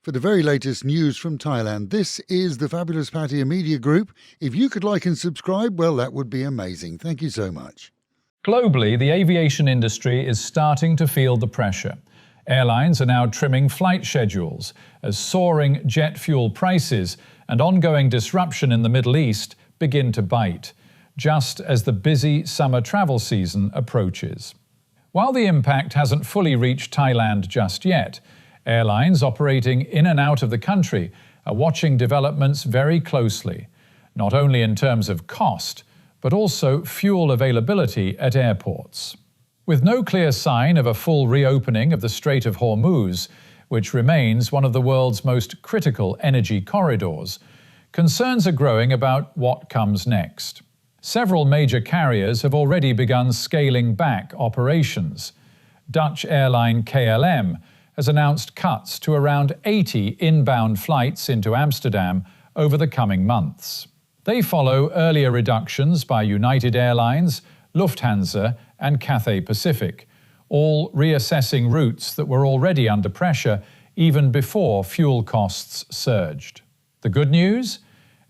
for the very latest news from Thailand. This is the fabulous Pattaya Media Group. If you could like and subscribe, well, that would be amazing. Thank you so much. Globally, the aviation industry is starting to feel the pressure. Airlines are now trimming flight schedules as soaring jet fuel prices and ongoing disruption in the Middle East begin to bite, just as the busy summer travel season approaches. While the impact hasn't fully reached Thailand just yet, airlines operating in and out of the country are watching developments very closely, not only in terms of cost, but also fuel availability at airports. With no clear sign of a full reopening of the Strait of Hormuz, which remains one of the world's most critical energy corridors, concerns are growing about what comes next. Several major carriers have already begun scaling back operations. Dutch airline KLM has announced cuts to around 80 inbound flights into Amsterdam over the coming months. They follow earlier reductions by United Airlines, Lufthansa and Cathay Pacific, all reassessing routes that were already under pressure even before fuel costs surged. The good news?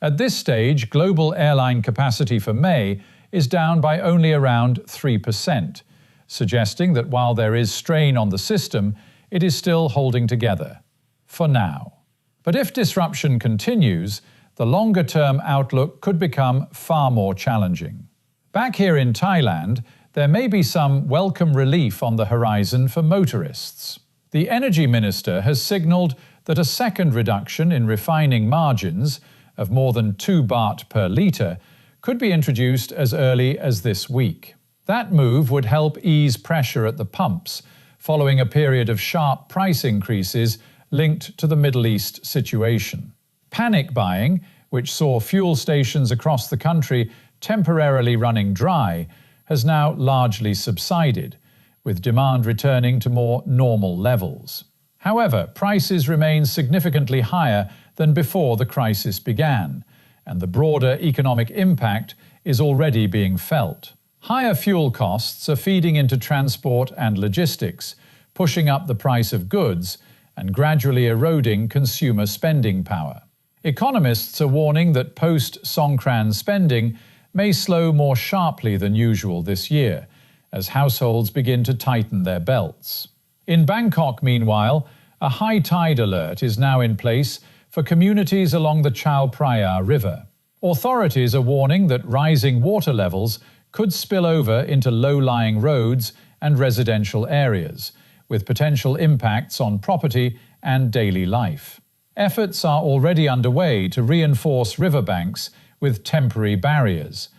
At this stage, global airline capacity for May is down by only around 3%, suggesting that while there is strain on the system, it is still holding together, for now. But if disruption continues, the longer-term outlook could become far more challenging. Back here in Thailand, there may be some welcome relief on the horizon for motorists. The Energy Minister has signalled that a second reduction in refining margins of more than 2 baht per litre could be introduced as early as this week. That move would help ease pressure at the pumps, following a period of sharp price increases linked to the Middle East situation. Panic buying, which saw fuel stations across the country temporarily running dry, has now largely subsided, with demand returning to more normal levels. However, prices remain significantly higher than before the crisis began, and the broader economic impact is already being felt. Higher fuel costs are feeding into transport and logistics, pushing up the price of goods and gradually eroding consumer spending power. Economists are warning that post-Songkran spending may slow more sharply than usual this year, as households begin to tighten their belts. In Bangkok, meanwhile, a high tide alert is now in place for communities along the Chao Phraya River. Authorities are warning that rising water levels could spill over into low-lying roads and residential areas, with potential impacts on property and daily life. Efforts are already underway to reinforce riverbanks with temporary barriers,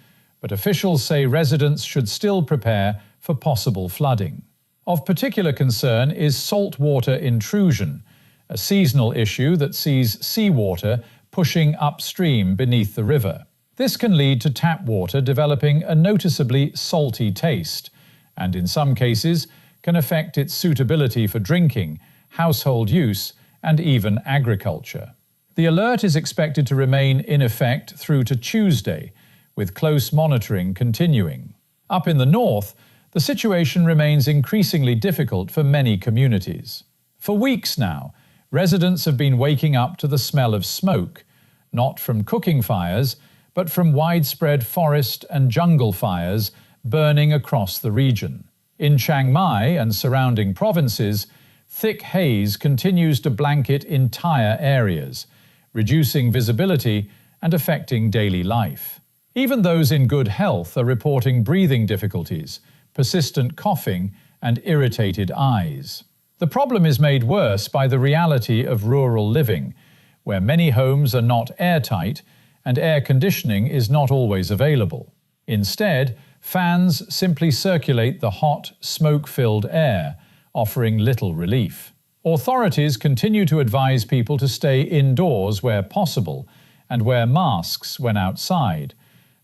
but officials say residents should still prepare for possible flooding. Of particular concern is saltwater intrusion, a seasonal issue that sees seawater pushing upstream beneath the river. This can lead to tap water developing a noticeably salty taste, and in some cases can affect its suitability for drinking, household use, and even agriculture. The alert is expected to remain in effect through to Tuesday, with close monitoring continuing. Up in the north, the situation remains increasingly difficult for many communities. For weeks now, residents have been waking up to the smell of smoke, not from cooking fires, but from widespread forest and jungle fires burning across the region. In Chiang Mai and surrounding provinces, thick haze continues to blanket entire areas, reducing visibility and affecting daily life. Even those in good health are reporting breathing difficulties, persistent coughing, and irritated eyes. The problem is made worse by the reality of rural living, where many homes are not airtight and air conditioning is not always available. Instead, fans simply circulate the hot, smoke-filled air, offering little relief. Authorities continue to advise people to stay indoors where possible and wear masks when outside,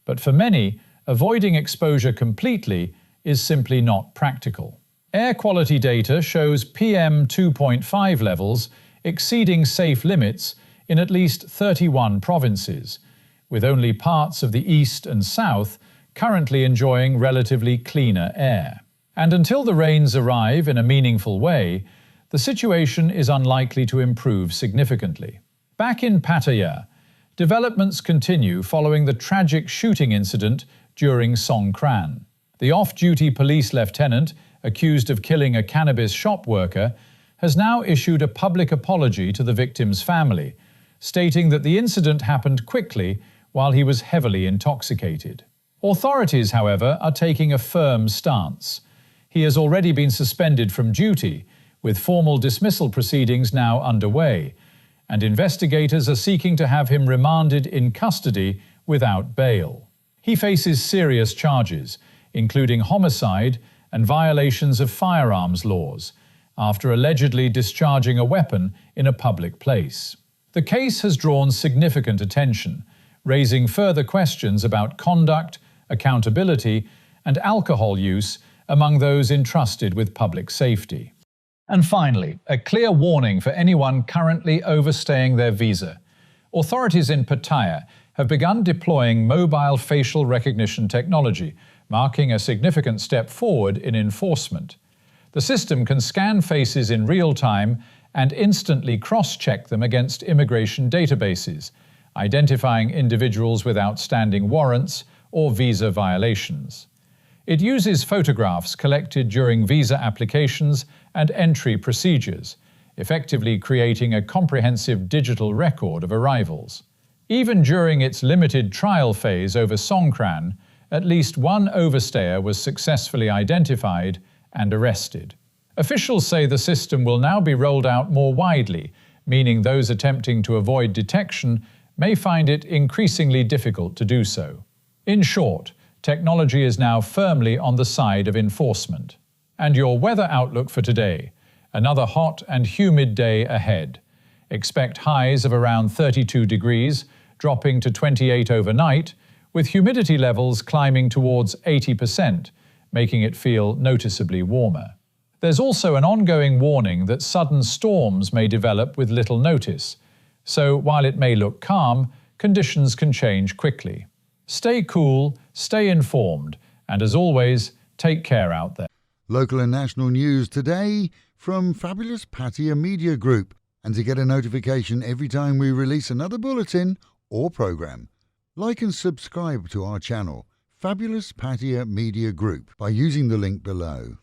but for many, avoiding exposure completely is simply not practical. Air quality data shows PM 2.5 levels exceeding safe limits in at least 31 provinces, with only parts of the east and south currently enjoying relatively cleaner air. And until the rains arrive in a meaningful way, the situation is unlikely to improve significantly. Back in Pattaya, developments continue following the tragic shooting incident during Songkran. The off-duty police lieutenant, accused of killing a cannabis shop worker, has now issued a public apology to the victim's family, stating that the incident happened quickly while he was heavily intoxicated. Authorities, however, are taking a firm stance. He has already been suspended from duty, with formal dismissal proceedings now underway, and investigators are seeking to have him remanded in custody without bail. He faces serious charges, including homicide and violations of firearms laws, after allegedly discharging a weapon in a public place. The case has drawn significant attention, raising further questions about conduct, accountability, and alcohol use among those entrusted with public safety. And finally, a clear warning for anyone currently overstaying their visa. Authorities in Pattaya have begun deploying mobile facial recognition technology, marking a significant step forward in enforcement. The system can scan faces in real time and instantly cross-check them against immigration databases, identifying individuals with outstanding warrants or visa violations. It uses photographs collected during visa applications and entry procedures, effectively creating a comprehensive digital record of arrivals. Even during its limited trial phase over Songkran, at least one overstayer was successfully identified and arrested. Officials say the system will now be rolled out more widely, meaning those attempting to avoid detection may find it increasingly difficult to do so. In short, technology is now firmly on the side of enforcement. And your weather outlook for today: another hot and humid day ahead. Expect highs of around 32 degrees, dropping to 28 overnight, with humidity levels climbing towards 80%, making it feel noticeably warmer. There's also an ongoing warning that sudden storms may develop with little notice, so while it may look calm, conditions can change quickly. Stay cool, stay informed, and as always, take care out there. Local and national news today from Fabulous Pattaya Media Group. And to get a notification every time we release another bulletin or program, like and subscribe to our channel, Fabulous Pattaya Media Group, by using the link below.